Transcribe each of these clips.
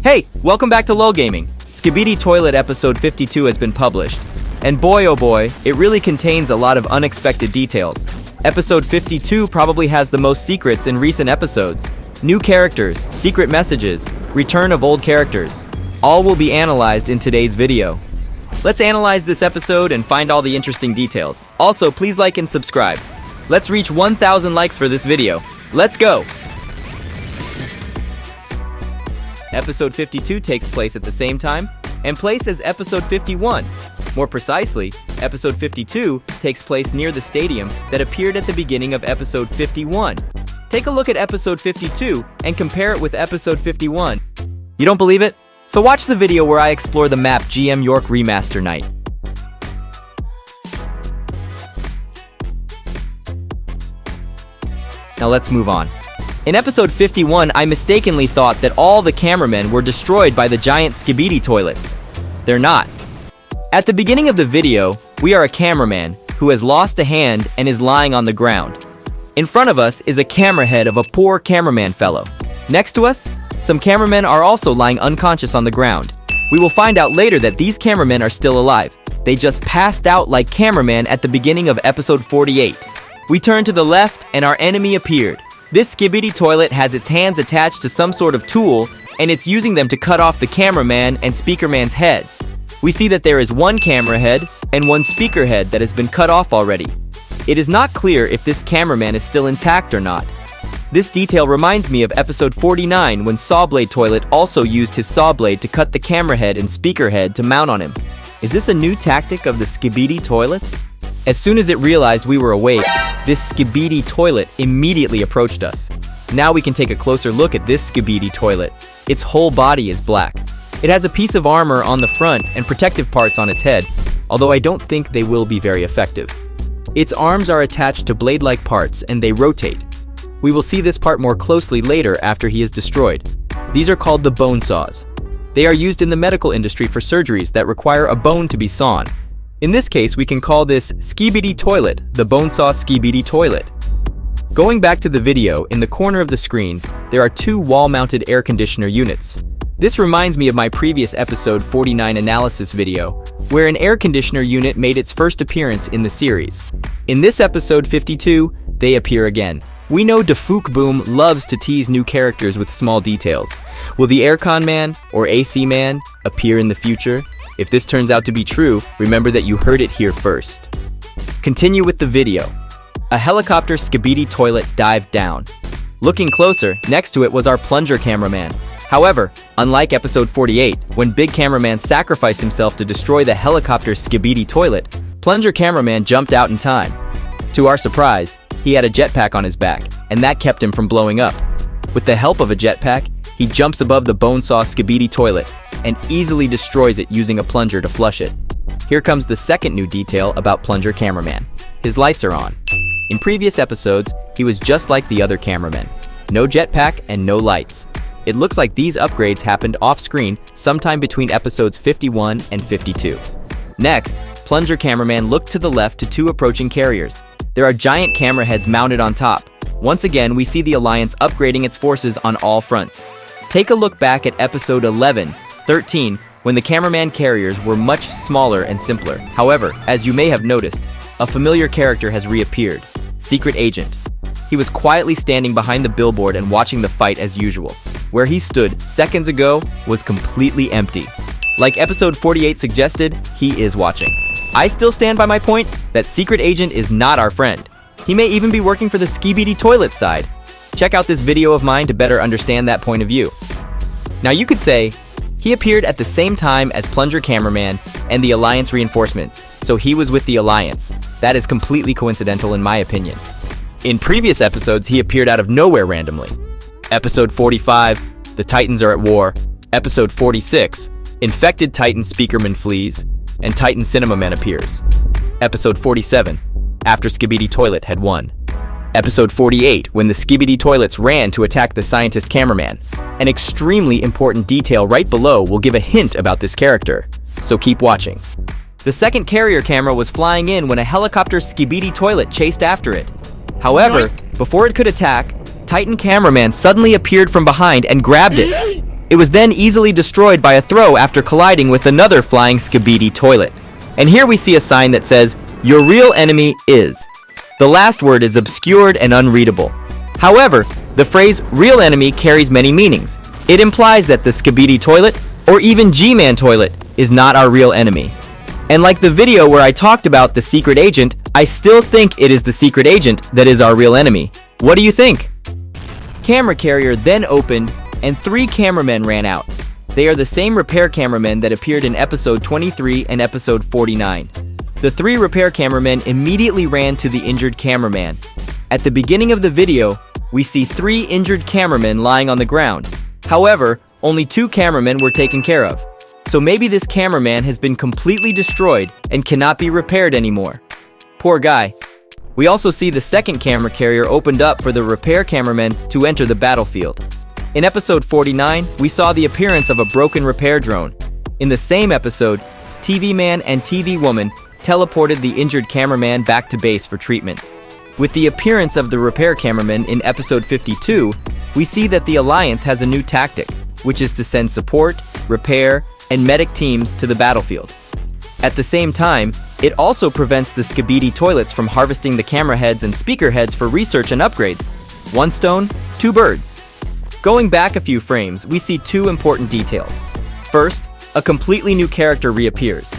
Hey, welcome back to LOL Gaming. Skibidi Toilet episode 52 has been published. And boy oh boy, it really contains a lot of unexpected details. Episode 52 probably has the most secrets in recent episodes. New characters, secret messages, return of old characters. All will be analyzed in today's video. Let's analyze this episode and find all the interesting details. Also, please like and subscribe. Let's reach 1,000 likes for this video. Let's go! Episode 52 takes place at the same time and place as episode 51. More precisely, episode 52 takes place near the stadium that appeared at the beginning of episode 51. Take a look at episode 52 and compare it with episode 51. You don't believe it? So watch the video where I explore the map GM York Remaster Night. Now let's move on. In episode 51, I mistakenly thought that all the cameramen were destroyed by the giant Skibidi toilets. They're not. At the beginning of the video, we are a cameraman who has lost a hand and is lying on the ground. In front of us is a camera head of a poor cameraman fellow. Next to us, some cameramen are also lying unconscious on the ground. We will find out later that these cameramen are still alive. They just passed out like cameraman at the beginning of episode 48. We turn to the left and our enemy appeared. This Skibidi toilet has its hands attached to some sort of tool, and it's using them to cut off the cameraman and speakerman's heads. We see that there is one camera head and one speaker head that has been cut off already. It is not clear if this cameraman is still intact or not. This detail reminds me of episode 49 when Sawblade Toilet also used his saw blade to cut the camera head and speaker head to mount on him. Is this a new tactic of the Skibidi toilet? As soon as it realized we were awake, this Skibidi toilet immediately approached us. Now we can take a closer look at this Skibidi toilet. Its whole body is black. It has a piece of armor on the front and protective parts on its head, although I don't think they will be very effective. Its arms are attached to blade-like parts and they rotate. We will see this part more closely later after he is destroyed. These are called the bone saws. They are used in the medical industry for surgeries that require a bone to be sawn. In this case, we can call this Skibidi Toilet, the bone saw Skibidi Toilet. Going back to the video, in the corner of the screen, there are two wall-mounted air conditioner units. This reminds me of my previous episode 49 analysis video, where an air conditioner unit made its first appearance in the series. In this episode 52, they appear again. We know Defuk Boom loves to tease new characters with small details. Will the Aircon Man or AC Man appear in the future? If this turns out to be true, remember that you heard it here first. Continue with the video. A helicopter Skibidi toilet dived down. Looking closer, next to it was our Plunger cameraman. However, unlike episode 48, when Big Cameraman sacrificed himself to destroy the helicopter Skibidi toilet, Plunger cameraman jumped out in time. To our surprise, he had a jetpack on his back, and that kept him from blowing up. With the help of a jetpack, he jumps above the bone saw Skibidi toilet and easily destroys it using a plunger to flush it. Here comes the second new detail about Plunger cameraman. His lights are on. In previous episodes, he was just like the other cameramen. No jetpack and no lights. It looks like these upgrades happened off-screen sometime between episodes 51 and 52. Next, Plunger cameraman looked to the left to two approaching carriers. There are giant camera heads mounted on top. Once again, we see the Alliance upgrading its forces on all fronts. Take a look back at episode 11, 13, when the cameraman carriers were much smaller and simpler. However, as you may have noticed, a familiar character has reappeared, Secret Agent. He was quietly standing behind the billboard and watching the fight as usual. Where he stood seconds ago was completely empty. Like episode 48 suggested, he is watching. I still stand by my point that Secret Agent is not our friend. He may even be working for the Skibidi Toilet side. Check out this video of mine to better understand that point of view. Now you could say, he appeared at the same time as Plunger cameraman and the Alliance reinforcements, so he was with the Alliance. That is completely coincidental in my opinion. In previous episodes, he appeared out of nowhere randomly. Episode 45, the Titans are at war. Episode 46, infected Titan Speakerman flees, and Titan Cinemaman appears. Episode 47, after Skibidi Toilet had won. Episode 48, when the Skibidi Toilets ran to attack the scientist cameraman. An extremely important detail right below will give a hint about this character, so keep watching. The second carrier camera was flying in when a helicopter Skibidi Toilet chased after it. However, before it could attack, Titan cameraman suddenly appeared from behind and grabbed it. It was then easily destroyed by a throw after colliding with another flying Skibidi Toilet. And here we see a sign that says, "Your real enemy is." The last word is obscured and unreadable. However, the phrase real enemy carries many meanings. It implies that the Skibidi Toilet, or even G-Man Toilet, is not our real enemy. And like the video where I talked about the secret agent, I still think it is the secret agent that is our real enemy. What do you think? Camera carrier then opened and 3 cameramen ran out. They are the same repair cameramen that appeared in episode 23 and episode 49. The 3 repair cameramen immediately ran to the injured cameraman. At the beginning of the video, we see 3 injured cameramen lying on the ground. However, only 2 cameramen were taken care of. So maybe this cameraman has been completely destroyed and cannot be repaired anymore. Poor guy. We also see the second camera carrier opened up for the repair cameraman to enter the battlefield. In episode 49, we saw the appearance of a broken repair drone. In the same episode, TV Man and TV Woman teleported the injured cameraman back to base for treatment. With the appearance of the repair cameraman in episode 52, we see that the Alliance has a new tactic, which is to send support, repair, and medic teams to the battlefield. At the same time, it also prevents the Skibidi Toilets from harvesting the camera heads and speaker heads for research and upgrades. 1 stone, 2 birds. Going back a few frames, we see 2 important details. First, a completely new character reappears.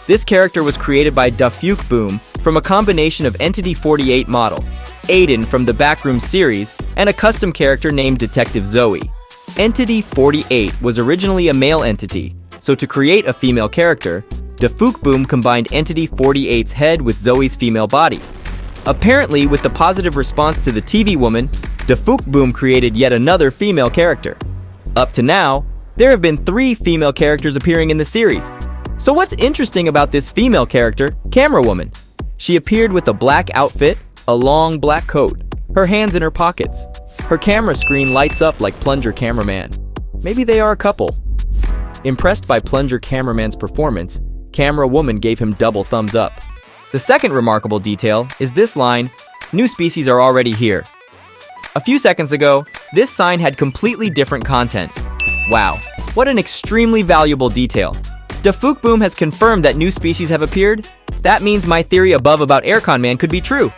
This character was created by Dafuk Boom from a combination of Entity 48 model, Aiden from the Backroom series, and a custom character named Detective Zoe. Entity 48 was originally a male entity, so to create a female character, Dafuk Boom combined Entity 48's head with Zoe's female body. Apparently, with the positive response to the TV Woman, Dafuk Boom created yet another female character. Up to now, there have been 3 female characters appearing in the series. So what's interesting about this female character, Camerawoman? She appeared with a black outfit, a long black coat, her hands in her pockets. Her camera screen lights up like Plunger Cameraman. Maybe they are a couple. Impressed by Plunger Cameraman's performance, Camerawoman gave him double thumbs up. The second remarkable detail is this line, "New species are already here." A few seconds ago, this sign had completely different content. Wow, what an extremely valuable detail. Dafuk Boom has confirmed that new species have appeared. That means my theory above about Aircon Man could be true.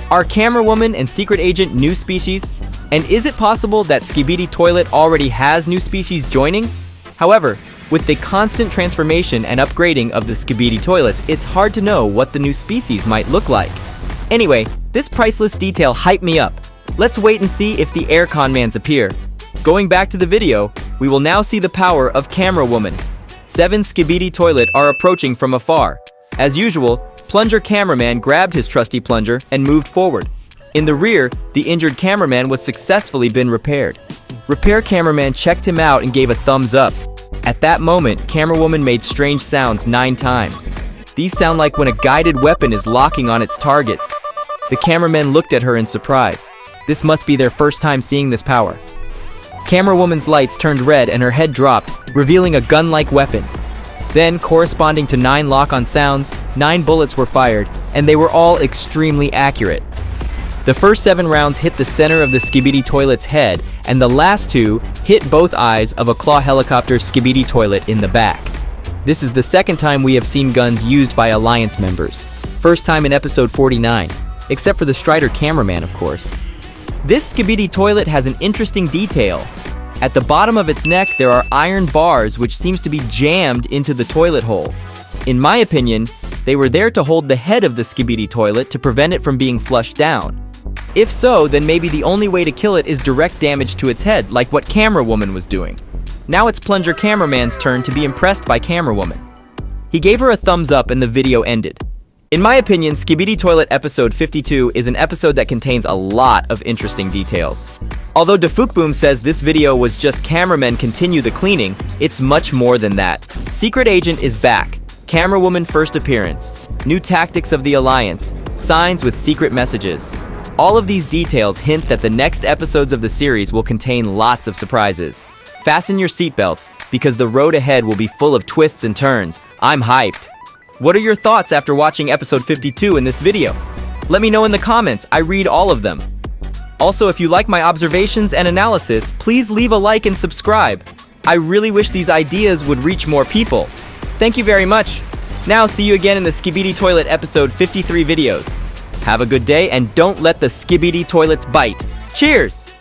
Are Camerawoman and Secret Agent new species? And is it possible that Skibidi Toilet already has new species joining? However, with the constant transformation and upgrading of the Skibidi Toilets, it's hard to know what the new species might look like. Anyway, this priceless detail hyped me up. Let's wait and see if the Aircon Mans appear. Going back to the video, we will now see the power of Camerawoman. 7 Skibidi Toilet are approaching from afar. As usual, Plunger Cameraman grabbed his trusty plunger and moved forward. In the rear, the injured cameraman was successfully been repaired. Repair Cameraman checked him out and gave a thumbs up. At that moment, Camerawoman made strange sounds 9 times. These sound like when a guided weapon is locking on its targets. The cameramen looked at her in surprise. This must be their first time seeing this power. Camerawoman's lights turned red and her head dropped, revealing a gun-like weapon. Then, corresponding to 9 lock-on sounds, 9 bullets were fired, and they were all extremely accurate. The first 7 rounds hit the center of the Skibidi Toilet's head, and the last 2 hit both eyes of a claw helicopter Skibidi Toilet in the back. This is the second time we have seen guns used by Alliance members. First time in episode 49, except for the Strider cameraman, of course. This Skibidi Toilet has an interesting detail. At the bottom of its neck, there are iron bars which seems to be jammed into the toilet hole. In my opinion, they were there to hold the head of the Skibidi Toilet to prevent it from being flushed down. If so, then maybe the only way to kill it is direct damage to its head, like what Camerawoman was doing. Now it's Plunger Cameraman's turn to be impressed by Camerawoman. He gave her a thumbs up and the video ended. In my opinion, Skibidi Toilet episode 52 is an episode that contains a lot of interesting details. Although Dafuk Boom says this video was just cameramen continue the cleaning, it's much more than that. Secret Agent is back, Camerawoman first appearance, new tactics of the Alliance, signs with secret messages. All of these details hint that the next episodes of the series will contain lots of surprises. Fasten your seatbelts, because the road ahead will be full of twists and turns. I'm hyped. What are your thoughts after watching episode 52 in this video? Let me know in the comments, I read all of them. Also, if you like my observations and analysis, please leave a like and subscribe. I really wish these ideas would reach more people. Thank you very much. Now see you again in the Skibidi Toilet episode 53 videos. Have a good day and don't let the Skibidi Toilets bite. Cheers!